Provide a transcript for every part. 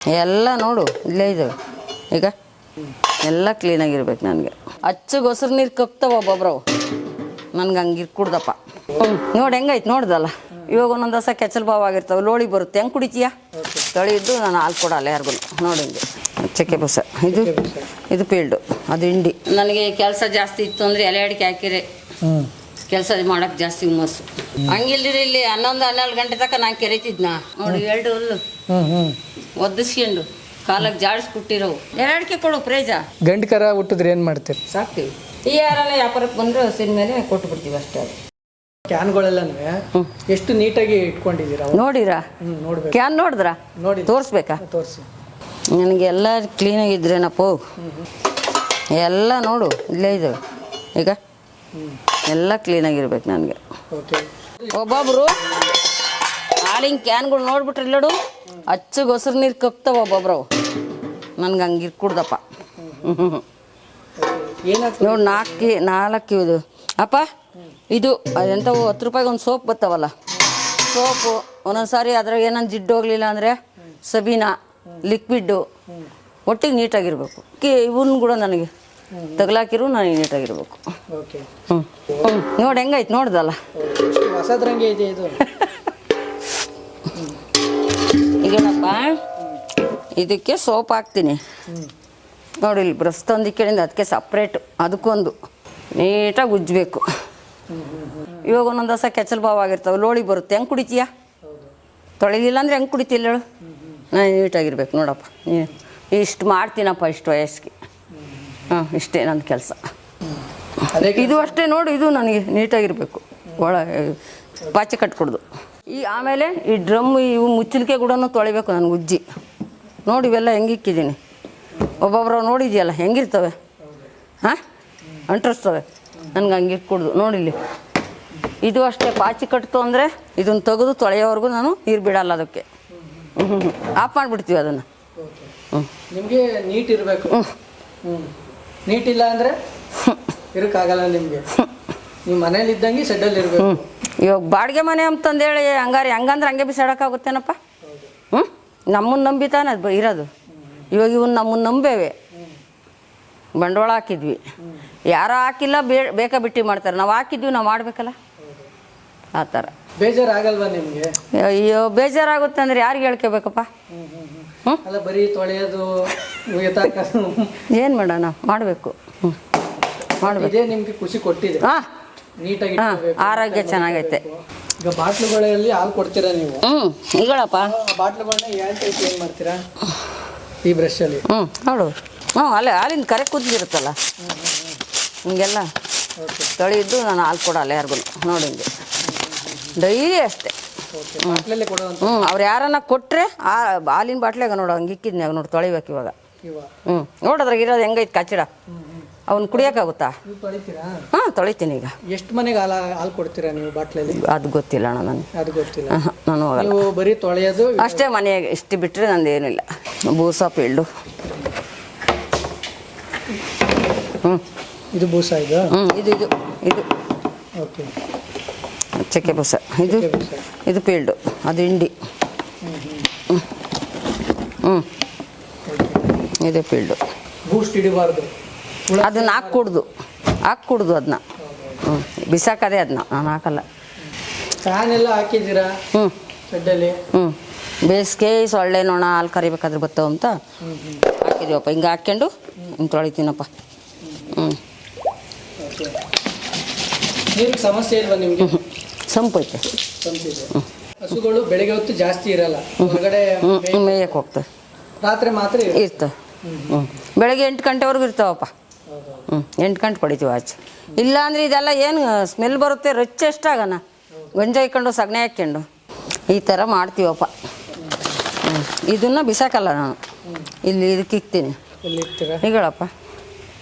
ಎಲ್ಲ ನೋಡು ಇಲ್ಲೇ ಇದ್ದಾವೆ ಈಗ ಎಲ್ಲ ಕ್ಲೀನಾಗಿರ್ಬೇಕು ನನಗೆ. ಅಚ್ಚಗೆ ಹೊಸರು ನೀರು ಕಕ್ತಾವ ಒಬ್ಬೊಬ್ರವು, ನನಗೆ ಹಂಗೆ ಕುಡ್ದಪ್ಪ. ನೋಡಿ ಹೆಂಗೈತೆ ನೋಡ್ದಲ್ಲ. ಇವಾಗ ಒಂದೊಂದು ದಸ ಕೆಚ್ಚಲು ಬಾವು ಆಗಿರ್ತಾವೆ, ಲೋಳಿ ಬರುತ್ತೆ, ಹೆಂಗೆ ಕುಡಿತೀಯ? ತೊಳೆಯಿದ್ದು ನಾನು ಹಾಲು ಕೊಡಲ್ಲ ಯಾರಿಗೂ. ನೋಡಿ ಹಿಂಗೆ ಚಕ್ಕೆ ಬಸ, ಇದು ಪೀಲ್ಡು, ಅದು ಹಿಂಡಿ. ನನಗೆ ಕೆಲಸ ಜಾಸ್ತಿ ಇತ್ತು ಅಂದರೆ ಎಲೆ ಅಡಿಕೆ ಹಾಕಿರೆ ಕೆಲಸ ಮಾಡೋಕ್ಕೆ ಜಾಸ್ತಿ ಹುಮ್ಮಸ್ಸು. ಹಂಗಿಲ್ದಿರಿ ಇಲ್ಲಿ 11-12 ಗಂಟೆ ತನಕ ನಾನು ಕೆರೀತಿದ್ನ ನೋಡಿ. 2 ಹುಲ್ಲು ಒದಿಸ್ಕೊಂಡು ಕಾಲಕ್ಕೆ ಜಾಡಿಸ್ಬಿಟ್ಟಿರೋವು. ಎಲೆ ಅಡಿಕೆ ಕೊಡು ಪ್ರೈಜ. ಗಂಡು ಕರ ಹುಟ್ಟಿದ್ರೆ ಏನು ಮಾಡ್ತೀರಿ? ಸಾಕ್ತೀವಿ. ಈ ಯಾರಲ್ಲ ವ್ಯಾಪಾರಕ್ಕೆ ಬಂದರೆ ಹಸಿನ ಮೇಲೆ ಕೊಟ್ಟು ಬಿಡ್ತೀವಿ ಅಷ್ಟೇ. ಅದು ಕ್ಯಾನ್ಗಳೆಲ್ಲ ಎಷ್ಟು ನೀಟಾಗಿ ಇಟ್ಕೊಂಡಿದ್ದೀರಾ ನೋಡಿರಾ? ನೋಡ್ಬೇಕು. ಕ್ಯಾನ್ ನೋಡಿದ್ರಾ? ನೋಡಿ ತೋರಿಸ್ಬೇಕಾ? ತೋರಿಸಿ. ನನಗೆ ಎಲ್ಲ ಕ್ಲೀನಾಗಿದ್ರೇನಪ್ಪ. ಎಲ್ಲ ನೋಡು ಇಲ್ಲೇ ಇದ್ದಾವೆ ಈಗ ಎಲ್ಲ ಕ್ಲೀನಾಗಿರ್ಬೇಕು ನನಗೆ. ಒಬ್ಬೊಬ್ರು ಹಾಲಿನ ಕ್ಯಾನ್ಗಳು ನೋಡ್ಬಿಟ್ರೆ ಇಲ್ಲಡು ಅಚ್ಚಗೆ ಹೊಸರು ನೀರು ಕಕ್ತಾವ ಒಬ್ಬೊಬ್ರವು, ನನಗೆ ಹಂಗೆ ಕುಡ್ದಪ್ಪ. ನೋಡಿ 4 ಇದು ಅಪ್ಪ. ಇದು ಎಂಥವು 10 ರೂಪಾಯಿಗೆ ಒಂದು ಸೋಪ್ ಬರ್ತಾವಲ್ಲ, ಸೋಪು. ಒಂದೊಂದು ಸಾರಿ ಅದ್ರಾಗ ಏನಂದು ಜಿಡ್ಡು ಹೋಗಲಿಲ್ಲ ಅಂದರೆ ಸಬೀನಾ ಲಿಕ್ವಿಡ್ಡು. ಒಟ್ಟಿಗೆ ನೀಟಾಗಿರ್ಬೇಕು. ಇವನ್ ಕೂಡ ನನಗೆ ತಗಲಾಕಿರು ನನಗೆ ನೀಟಾಗಿರ್ಬೇಕು. ನೋಡಿ ಹೆಂಗೈತೆ ನೋಡ್ದಲ್ಲ. ಈಗೇನಪ್ಪ ಇದಕ್ಕೆ ಸೋಪ್ ಹಾಕ್ತೀನಿ ನೋಡಿ. ಇಲ್ಲಿ ಬ್ರಷ್ ತಂದು ಕೇಳಿಂದ ಅದಕ್ಕೆ ಸಪ್ರೇಟು, ಅದಕ್ಕೊಂದು ನೀಟಾಗಿ ಉಜ್ಜಬೇಕು. ಇವಾಗ ಒಂದೊಂದು ದಸ ಕೆಚ್ಚಲು ಬಾವು ಆಗಿರ್ತಾವೆ, ಲೋಳಿ ಬರುತ್ತೆ, ಹೆಂಗೆ ಕುಡಿತೀಯ? ತೊಳಿಲಿಲ್ಲ ಅಂದರೆ ಹೆಂಗೆ ಕುಡಿತಿಲ್ಲ ಹೇಳು? ನಾನು ನೀಟಾಗಿರ್ಬೇಕು ನೋಡಪ್ಪ. ಇಷ್ಟು ಮಾಡ್ತೀನಪ್ಪ ಇಷ್ಟು ವಯಸ್ಸಿಗೆ. ಇಷ್ಟೇ ನನ್ನ ಕೆಲಸ. ಇದು ಅಷ್ಟೇ ನೋಡಿ. ಇದು ನನಗೆ ನೀಟಾಗಿರಬೇಕು, ಪಾಚೆ ಕಟ್ಕೊಡ್ದು. ಆಮೇಲೆ ಈ ಡ್ರಮ್ ಇವು ಮುಚ್ಚಲಿಕೆ ಕೂಡ ತೊಳಿಬೇಕು ನನಗೆ ಉಜ್ಜಿ. ನೋಡಿ ಇವೆಲ್ಲ ಹೆಂಗೆ ಇಕ್ಕಿದ್ದೀನಿ. ಒಬ್ಬೊಬ್ಬರು ನೋಡಿದ್ಯಲ್ಲ ಹೆಂಗಿರ್ತವೆ, ಹಾಂ ಅಂಟಿಸ್ತವೆ. ನನಗೆ ಹಂಗೆ ಇಟ್ಕೊಡ್ದು ನೋಡಿಲ್ಲಿ. ಇದು ಅಷ್ಟೇ ಪಾಚಿ ಕಟ್ತು ಅಂದರೆ ಇದನ್ನು ತೆಗೆದು ತೊಳೆಯೋವರೆಗೂ ನಾನು ನೀರು ಬಿಡಲ್ಲ ಅದಕ್ಕೆ. ಆಫ್ ಮಾಡಿಬಿಡ್ತೀವಿ ಅದನ್ನು. ನಿಮಗೆ ನೀಟ್ ಇರಬೇಕು. ನೀಟ್ ಇಲ್ಲ ಅಂದರೆ ಇರೋಕ್ಕಾಗಲ್ಲ ನಿಮಗೆ. ನೀವು ಮನೇಲಿ ಇದ್ದಂಗೆ ಶೆಡ್ಡಲ್ಲಿ ಇರಬೇಕು. ಇವಾಗ ಬಾಡಿಗೆ ಮನೆ ಅಂತಂದೇಳಿ ಹಂಗಂದ್ರೆ ಹಂಗೆ ಬಿಸಾಡೋಕ್ಕಾಗುತ್ತೇನಪ್ಪ? ನಮ್ಮನ್ನು ನಂಬಿತಾನೆ ಅದು ಇರೋದು. ಇವಾಗ ಇವನು ನಮ್ಮನ್ನು ನಂಬೇವೆ, ಬಂಡವಾಳ ಹಾಕಿದ್ವಿ. ಯಾರೋ ಹಾಕಿಲ್ಲ, ಬೇಕಾ ಬಿಟ್ಟು ಮಾಡ್ತಾರೆ. ನಾವು ಹಾಕಿದ್ವಿ, ನಾವು ಮಾಡಬೇಕಲ್ಲ, ಆ ಥರ. ಬೇಜಾರಾಗಲ್ವಾ ನಿಮಗೆ? ಅಯ್ಯೋ ಬೇಜಾರಾಗುತ್ತೆ ಅಂದರೆ ಯಾರಿಗೆ ಹೇಳ್ಕೋಬೇಕಪ್ಪ? ಅಲ್ಲ ಬರೀ ತೊಳೆಯೋದು ಏನು ಮಾಡೋಣ, ಮಾಡಬೇಕು. ಮಾಡಬೇಕು. ನಿಮಗೆ ಖುಷಿ ಕೊಟ್ಟಿದೆ. ಹಾಂ, ನೀಟಾಗಿ ಆರೋಗ್ಯ ಚೆನ್ನಾಗೈತೆ. ಈಗ ಬಾಟ್ಲುಗಳಲ್ಲಿ ಹಾಲು ಕೊಡ್ತೀರಾ ನೀವು? ಈಗಳಪ್ಪ ಬಾಟ್ಲುಗಳನ್ನ ಏನು ಮಾಡ್ತೀರಾ? ಈ ಬ್ರಷಲ್ಲಿ ನೋಡು. ಅಲ್ಲೇ ಹಾಲಿನ ಕರೆ ಕೂತಿರುತ್ತಲ್ಲ, ಹಿಂಗೆಲ್ಲ ತೊಳೆಯಿದ್ದು ನಾನು ಹಾಲು ಕೊಡಲ್ಲ ಯಾರಿಗೂ. ನೋಡಿ ಹಿಂಗೆ ಡೈಲಿ ಅಷ್ಟೇ. ಅವ್ರು ಯಾರನ್ನ ಕೊಟ್ಟರೆ ಹಾಲಿನ ಬಾಟ್ಲಾಗ ನೋಡು ಹಂಗೆ ಇಕ್ಕಿದ್ನ್ಯಾಗ ನೋಡಿ ತೊಳಿಬೇಕು ಇವಾಗ. ನೋಡೋದ್ರಾಗ ಇರೋದು ಹೆಂಗೈತೆ ಕಚ್ಚಡ, ಅವ್ನು ಕುಡಿಯೋಕ್ಕಾಗುತ್ತಾ? ಹಾಂ ತೊಳಿತೀನಿ. ಈಗ ಎಷ್ಟು ಮನೆಗೆ ಹಾಲು ಕೊಡ್ತೀರಾ ನೀವು ಬಾಟ್ಲಲ್ಲಿ? ಅದು ಗೊತ್ತಿಲ್ಲ ಅಣ್ಣ ನನಗೆ. ಅದು ಗೊತ್ತಿಲ್ಲ. ನಾನು ಹೋಗಲ್ಲ. ಬರೀ ತೊಳೆಯೋದು ಅಷ್ಟೇ ಮನೆಯಾಗೆ. ಇಷ್ಟು ಬಿಟ್ಟರೆ ನಂದು ಏನಿಲ್ಲ. ಬೂಸ ಪೀಲ್ಡು. ಇದು ಬೂಸ. ಇದು ಇದು ಇದು ಓಕೆ. ಚಕ್ಕೆ ಬೂಸ. ಇದು ಪೀಲ್ಡು, ಅದು ಹಿಂಡಿ. ಇದು ಪೀಲ್ಡು. ಬೂಸ್ಟ್ ಹಿಡಿಬಾರ್ದು, ಅದನ್ನ ಹಾಕ್ಕೊಡ್ದು ಅದನ್ನ. ಬಿಸಾಕದೆ ಅದನ್ನ ನಾನು ಹಾಕಲ್ಲ. ಫ್ಯಾನ್ ಎಲ್ಲ ಹಾಕಿದ್ದೀರಾ ಶೆಡ್ಡಲ್ಲಿ? ಬೇಸಿಗೆ ಸೊಳ್ಳೆ ನೋಣ ಹಾಲು ಕರಿಬೇಕಾದ್ರೆ ಬರ್ತಾವ ಅಂತ ಹಾಕಿದ್ದೀವಪ್ಪ. ಹಿಂಗೆ ಹಾಕ್ಕೊಂಡು ಹಿಂಗೆ ತೊಳಿತೀನಪ್ಪ. ನೀರಿಗೆ ಸಮಸ್ಯೆ ಇಲ್ವಾ ನಿಮಗೆ? ಸಂಪು ಐತೆ. ಹಸುಗಳು ಬೆಳಗ್ಗೆ ಹೊತ್ತು ಜಾಸ್ತಿ ಇರಲ್ಲ, ಹೊರಗಡೆ ಮೇಯಕ್ಕೆ ಹೋಗ್ತವೆ. ರಾತ್ರಿ ಮಾತ್ರ ಇರ್ತವೆ. ಬೆಳಗ್ಗೆ 8 ಗಂಟೆವರೆಗೂ ಇರ್ತಾವಪ್ಪ. 8 ಗಂಟೆ ಹೊಡಿತೀವಿ ಆಚೆ. ಇಲ್ಲ ಅಂದರೆ ಇದೆಲ್ಲ ಏನು ಸ್ಮೆಲ್ ಬರುತ್ತೆ, ರೊಚ್ಚ ಎಷ್ಟಾಗಣ ಗಂಜ ಇಕ್ಕೊಂಡು ಸಗಣಿ ಹಾಕ್ಕೊಂಡು ಈ ಥರ ಮಾಡ್ತೀವಪ್ಪ. ಇದನ್ನು ಬಿಸಾಕಲ್ಲ ನಾನು, ಇಲ್ಲಿ ಇದಕ್ಕೆ ಇಕ್ತೀನಿ. ಈಗಳಪ್ಪ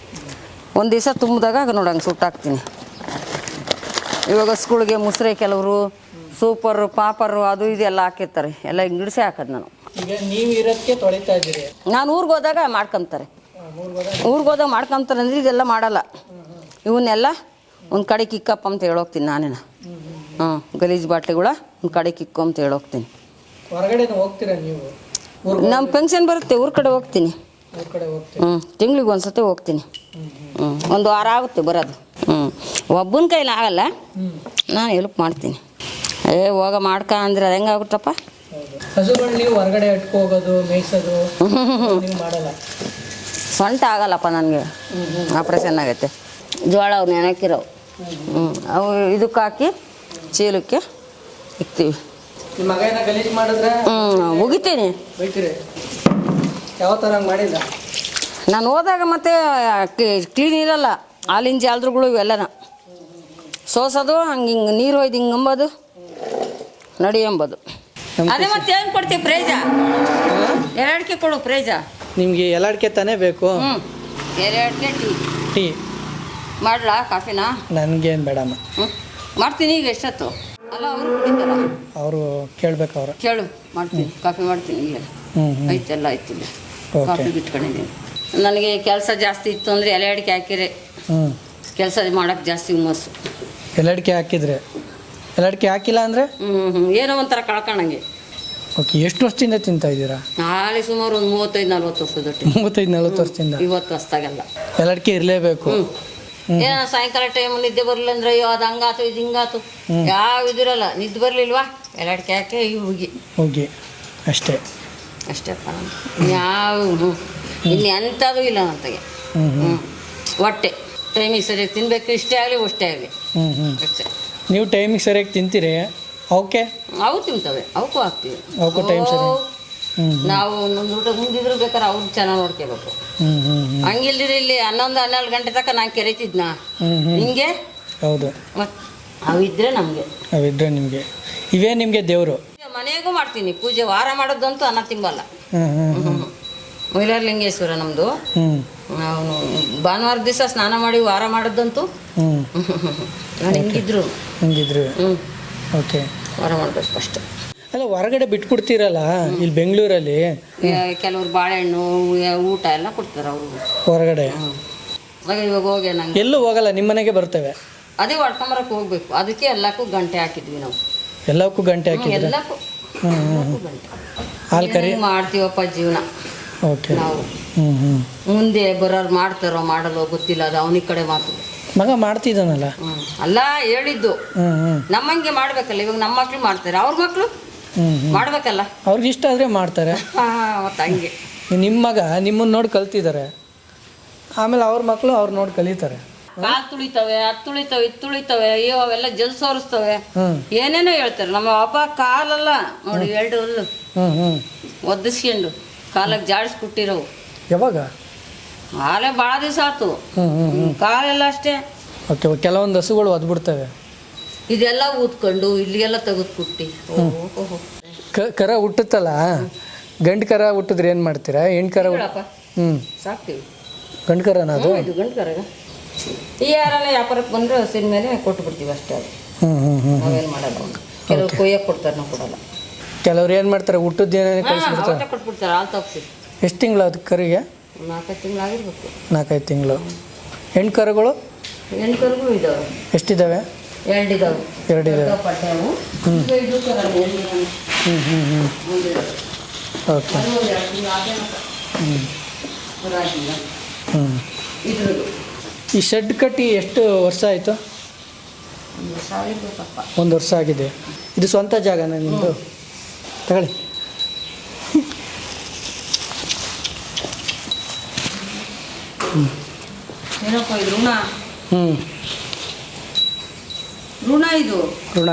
ಒಂದು ದಿವಸ ತುಂಬಿದಾಗ ನೋಡಿ ಹಂಗೆ ಸುಟ್ಟಾಕ್ತೀನಿ. ಇವಾಗ ಸ್ಕೂಲ್ಗೆ ಮುಸ್ರೆ ಕೆಲವರು ಸೂಪರು ಪಾಪರು ಅದು ಇದೆಲ್ಲ ಹಾಕಿರ್ತಾರೆ, ಎಲ್ಲ ಹಿಂಗೆ ಇಡಿಸಿ ಹಾಕೋದು ನಾನು. ಈಗ ನೀವು ಇರೋದಕ್ಕೆ ತೊಳಿತಾ ಇದ್ದೀರಿ. ನಾನು ಊರಿಗೆ ಹೋದಾಗ ಮಾಡ್ಕೊತಾರೆ. ಊರಿಗೆ ಹೋದಾಗ ಮಾಡ್ಕೊತಾರೆ ಅಂದರೆ ಇದೆಲ್ಲ ಮಾಡಲ್ಲ. ಇವನ್ನೆಲ್ಲ ಒಂದು ಕಡೆ ಕಿಕ್ಕಪ್ಪ ಅಂತ ಹೇಳೋಗ್ತೀನಿ ನಾನೇನ. ಗಲೀಜು ಬಾಟ್ಲಿಗಳ ಒಂದು ಕಡೆ ಕಿಕ್ಕು ಅಂತ ಹೇಳೋಗ್ತೀನಿ. ಹೊರಗಡೆ ಹೋಗ್ತೀರಾ ನೀವು? ನಮ್ಮ ಪೆನ್ಷನ್ ಬರುತ್ತೆ ಊರ ಕಡೆ ಹೋಗ್ತೀನಿ. ಊರ ಕಡೆ ಹೋಗ್ತೀವಿ. ತಿಂಗ್ಳಿಗೆ ಒಂದ್ಸತಿ ಹೋಗ್ತೀನಿ. ಒಂದು ವಾರ ಆಗುತ್ತೆ ಬರೋದು. ಒಬ್ಬನ ಕೈಲಿ ಆಗಲ್ಲ, ನಾನು ಹೆಲ್ಪ್ ಮಾಡ್ತೀನಿ. ಹೋಗ ಮಾಡ್ಕ ಅಂದ್ರೆ ಅದು ಹೆಂಗಾಗುತ್ತಪ್ಪ. ಹಸುಗಳು ನೀವು ಹೊರಗಡೆ ಹೋಗೋದು ಮೇಯ್ಸೋದು ನೀವು ಮಾಡಲ್ಲ? ಸೊಂಟ ಆಗಲ್ಲಪ್ಪ ನನಗೆ, ಆಪ್ರೇಷನ್ ಆಗೈತೆ. ಜೋಳ ಅವು ನೆನಕಿರೋವು, ಅವು ಇದಕ್ಕೆ ಹಾಕಿ ಚೀಲಕ್ಕೆ ಇಕ್ತೀವಿ. ನಿಮ್ಮ ಮಗ ಏನೋ ಗಲೀಜು ಮಾಡಿದ್ರೆ ಒಗಿತೀನಿ. ಬೈತೀರಿ? ಯಾವ ಥರ ಹಂಗೆ ಮಾಡಿಲ್ಲ? ನಾನು ಹೋದಾಗ ಮತ್ತೆ ಕ್ಲೀನ್ ಇರಲ್ಲ, ಹಾಲಿನ ಜಾಲರುಗಳು ಇವೆಲ್ಲನ ಸೋಸೋದು, ಹಂಗೆ ಹಿಂಗೆ ನೀರು ಒಯ್ದು ಹಿಂಗೆ ಅಂಬೋದು, ನಡಿ ಎಂಬೋದು. ಅದೇ ಮತ್ತೆ ಏನು ಕೊಡ್ತೀವಿ ಪ್ರೈಜ? ಎರಡಕ್ಕೆ ಕೊಡು ಪ್ರೈಜ. ನಿಮಗೆ ಎಲ್ಲಾಡ್ಕೆ ತಾನೇ ಬೇಕು? ಎರಡಕ್ಕೆ ಟೀ ಮಾಡ್ಲಾ? ಕಾಫಿನಾ? ನನಗೇನು ಬೇಡಮ್ಮ. ಮಾಡ್ತೀನಿ. ಈಗ ಎಷ್ಟೊತ್ತು? ಅಲ್ಲ ಅವರು ಕುಡಿತಾರ, ಅವರು ಕೇಳ್ಬೇಕು. ಅವ್ರು ಕೇಳು, ಮಾಡ್ತೀನಿ. ಕಾಫಿ ಮಾಡ್ತೀನಿ. ಈಗ ಐತೆಲ್ಲ ಆಯ್ತು. ಕಾಫಿ ಬಿಟ್ಕೊಂಡಿದ್ದೀನಿ. ನನಗೆ ಕೆಲಸ ಜಾಸ್ತಿ ಇತ್ತು ಅಂದರೆ ಎಲೆ ಅಡಿಕೆ ಹಾಕಿರೆ ಕೆಲಸ ಮಾಡೋಕ್ಕೆ ಜಾಸ್ತಿ ಹುಮ್ಮಸ್ಸು. ಎಲ್ಲಡಿಕೆ ಹಾಕಿದ್ರೆ? ಎಲ್ಲಡಿಕೆ ಹಾಕಿಲ್ಲ ಅಂದರೆ ಏನೋ ಒಂಥರ ಕಳ್ಕೊಂಡಂಗೆ. ಓಕೆ. ಎಷ್ಟು ವರ್ಷದಿಂದ ತಿಂತಾ ಇದ್ದೀರಾ? ಹಾಲಿ ಸುಮಾರು ಒಂದು 35-40 ವರ್ಷದೊಟ್ಟಿಗೆ. 35-40 ವರ್ಷದಿಂದ? ಇವತ್ತು ಹೊಸ್ದಾಗಲ್ಲ. ಎಲ್ಲಡಿಕೆ ಇರಲೇಬೇಕು. ಏನೋ ಸಾಯಂಕಾಲ ಟೈಮ್ ನಿದ್ದೆ ಬರಲಿಲ್ಲ ಅಂದ್ರೆ ಅಯ್ಯೋ ಅದು ಹಂಗಾತು ಇದು ಹಿಂಗಾತು ಯಾವ ಇದಿರಲ್ಲ. ನಿದ್ದೆ ಬರಲಿಲ್ವಾ ಎಲೆ ಅಡಿಕೆ ಹಾಕಿ ಹೋಗಿ ಅಷ್ಟೇ ಅಷ್ಟೇಪ್ಪ. ಯಾವ ಇನ್ನೆಂಥದ್ದು ಇಲ್ಲ ನಂತಗೆ. ಹೊಟ್ಟೆ ಟೈಮಿಗೆ ಸರಿಯಾಗಿ ತಿನ್ಬೇಕು, ಇಷ್ಟೇ ಆಗಲಿ ಅಷ್ಟೇ ಆಗಲಿ ಅಷ್ಟೇ. ನೀವು ಟೈಮಿಗೆ ಸರಿಯಾಗಿ ತಿಂತೀರಿ? ಓಕೆ. ಅವು ತಿಂತವೆ, ಅವಕ್ಕೂ ಹಾಕ್ತೀವಿ. ಅವಕ್ಕೂ ಟೈಮ್ ಸರಿ. ನಾವು ಒಂದು ಊಟ ಮುಂದಿದ್ರು ಬೇಕಾದ್ರೆ ಅವ್ರು ಚೆನ್ನಾಗಿ ನೋಡ್ಕೋಬೇಕು. ಹಂಗಿಲ್ದಿದ್ರೆ ಇಲ್ಲಿ 11-12 ಗಂಟೆ ತನಕ ನಾನು ಕೆರೆತಿದ್ನ ಹಿಂಗೆ. ಹೌದು. ಮತ್ತು ಅವಿದ್ರೆ ನಮಗೆ, ಅವಿದ್ರೆ ನಿಮಗೆ, ಇವೇ ನಿಮಗೆ ದೇವರು. ಮನೆಗೂ ಮಾಡ್ತೀನಿ ಪೂಜೆ. ವಾರ ಮಾಡೋದಂತೂ ಅನ್ನ ತಿಂಬಲ್ಲ. ಮೈಲಾರಲಿಂಗೇಶ್ವರ ನಮ್ಮದು. ನಾವು ಭಾನುವಾರ ದಿವಸ ಸ್ನಾನ ಮಾಡಿ ವಾರ ಮಾಡೋದಂತೂ ನಾನು ಹಿಂಗಿದ್ರು ಓಕೆ ವಾರ ಮಾಡಬೇಕು ಅಷ್ಟೆ. ಅಲ್ಲ, ಹೊರಗಡೆ ಬಿಟ್ಕೊಡ್ತೀರಲ್ಲ ಇಲ್ಲಿ ಬೆಂಗಳೂರಲ್ಲಿ? ಕೆಲವ್ರು ಬಾಳೆಹಣ್ಣು ಊಟ ಎಲ್ಲ ಕೊಡ್ತಾರೆ ಅವರು ಹೊರಗಡೆ. ಇವಾಗ ಹೋಗಿ ನಂಗೆ ಎಲ್ಲೂ ಹೋಗಲ್ಲ, ನಿಮ್ಮ ಮನೆಗೆ ಬರ್ತೇವೆ. ಅದೇ ಹೊಡ್ಕೊಂಬರಕ್ಕೆ ಹೋಗ್ಬೇಕು. ಅದಕ್ಕೆ ಎಲ್ಲಕ್ಕೂ ಗಂಟೆ ಹಾಕಿದ್ವಿ ನಾವು. ಎಲ್ಲಕ್ಕೂ ಗಂಟೆ ಹಾಕಿದ್ವಿ? ಎಲ್ಲಕ್ಕೂ ಗಂಟೆ ಹಾಲು ಕರಿ ಮಾಡ್ತೀವಪ್ಪ ಜೀವನ. ಓಕೆ. ನಾವು ಮುಂದೆ ಬರೋರು ಮಾಡ್ತಾರೋ ಮಾಡಲ್ಲೋ ಗೊತ್ತಿಲ್ಲ, ಅದು ಅವನಿಗೆ ಕಡೆ ಮಾತು. ಮಗ ಮಾಡ್ತಿದ್ದಾನಲ್ಲ? ಅಲ್ಲ ಹೇಳಿದ್ದು ನಮ್ಮಂಗೆ ಮಾಡ್ಬೇಕಲ್ಲ. ಇವಾಗ ನಮ್ಮ ಮಕ್ಳು ಮಾಡ್ತಾರೆ, ಅವ್ರ ಮಕ್ಳು ಮಾಡ್ಬೇಕಲ್ಲ. ಅವ್ರಿಗೆ ಇಷ್ಟ ಆದರೆ ಮಾಡ್ತಾರೆ. ಮತ್ತು ಹಂಗೆ ನಿಮ್ಮ ಮಗ ನಿಮ್ಮನ್ನು ನೋಡಿ ಕಲ್ತಿದ್ದಾರೆ, ಆಮೇಲೆ ಅವ್ರ ಮಕ್ಕಳು ಅವ್ರು ನೋಡಿ ಕಲಿತಾರೆ. ಕಾಲು ತುಳಿತವೆ, ಅದು ತುಳಿತವೆ, ಇದು ತುಳಿತವೆ, ಅಯ್ಯೋ ಅವೆಲ್ಲ ಜಲ್ ಸೋರಿಸ್ತವೆ, ಏನೇನೋ ಹೇಳ್ತಾರೆ. ನಮ್ಮ ಅಪ್ಪ ಕಾಲಲ್ಲ ನೋಡಿ 2 ಹುಲ್ಲು ಒದಿಸ್ಕೊಂಡು ಕಾಲಾಗ ಜಾಡಿಸ್ಬಿಟ್ಟಿರೋವು. ಯಾವಾಗ? ಹಾಲೇ ಭಾಳ ದಿವಸ ಆಯ್ತು. ಕಾಲೆಲ್ಲ ಅಷ್ಟೇ. ಓಕೆ. ಕೆಲವೊಂದು ಹಸುಗಳು ಒದ್ಬಿಡ್ತವೆ. ಇದೆಲ್ಲ ಊದ್ಕೊಂಡು ಇಲ್ಲಿಗೆಲ್ಲ ತೆಗೆದ್ಬಿಟ್ಟು ಕರ ಹುಟ್ಟುತ್ತಲ್ಲ, ಗಂಡು ಕರ ಹುಟ್ಟಿದ್ರೆ ಏನು ಮಾಡ್ತೀರಾ? ಹೆಣ್ಣು ಕರ ಸಾಕ್ತೀವಿ. ಗಂಡು ಕರನ ಅದು? ಇದು ಗಂಡು ಕರಗ. ಈ ಯಾರನ್ನ ವ್ಯಾಪಾರಕ್ಕೆ ಬಂದರೆ ಹಸಿನ ಮೇಲೆ ಕೊಟ್ಟು ಬಿಡ್ತೀವಿ ಅಷ್ಟೇ. ಅದು ನಾವೇನು ಮಾಡಲ್ಲ. ಕೆಲವ್ರು ಕೊಯ್ಯಕ್ಕೆ ಕೊಡ್ತಾರೆ, ನಾವು ಕೊಡಲ್ಲ. ಕೆಲವ್ರು ಏನು ಮಾಡ್ತಾರೆ, ಹುಟ್ಟದ್ದೇನೇ ಕಳಿಸ್ಬಿಡ್ತಾರೆ, ಕೊಟ್ಬಿಡ್ತಾರೆ. ಹಾಲು ತಪ್ಪಿಸಿ. ಎಷ್ಟು ತಿಂಗಳು ಅದು ಕರಿಗೆ? 4-5 ತಿಂಗಳಾಗಿರ್ಬೇಕು. 4-5 ತಿಂಗಳು. ಹೆಣ್ಣು ಕರುಗಳು? ಹೆಣ್ಣು ಕರುಗಳು ಇದ್ದಾವೆ. ಎಷ್ಟಿದ್ದಾವೆ? 2 ಇದ್ದಾವೆ. 2 ಇದ್ದಾವೆ. ಓಕೆ. ಈ ಶೆಡ್ ಕಟ್ಟಿ ಎಷ್ಟು ವರ್ಷ ಆಯಿತು? 1 ವರ್ಷ ಆಗಿದೆ. ಇದು ಸ್ವಂತ ಜಾಗನ ನಿಮ್ಮದು? ತಗೊಳ್ಳಿ. ಏನಪ್ಪ ಇದು? ಋಣ. ಋಣ ಇದು. ಋಣ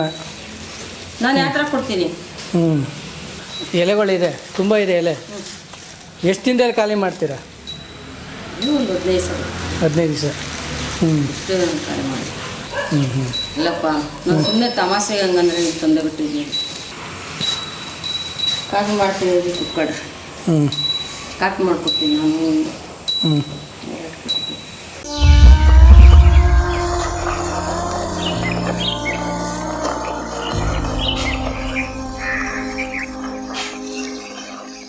ನಾನು ಯಾವ ಥರ ಕೊಡ್ತೀನಿ? ಎಲೆಗಳಿದೆ, ತುಂಬ ಇದೆ ಎಲೆ. ಎಷ್ಟು ದಿನದಲ್ಲಿ ಖಾಲಿ ಮಾಡ್ತೀರಾ? ಒಂದು 15 ದಿವಸ. ಇಷ್ಟೇ ಖಾಲಿ ಮಾಡಿ. ಇಲ್ಲಪ್ಪ, ನಾನು ಸುಮ್ಮನೆ ತಮಾಷೆಗೆ ಹಂಗಂದ್ರೆ ನೀವು ತಂದೆ ಬಿಟ್ಟಿದ್ದೀನಿ. ಕಾಫಿ ಮಾಡ್ತೀನಿ, ಕುಕ್ಕಡ್ ಕಾಫಿ ಮಾಡ್ಕೊಡ್ತೀನಿ ನಾನು.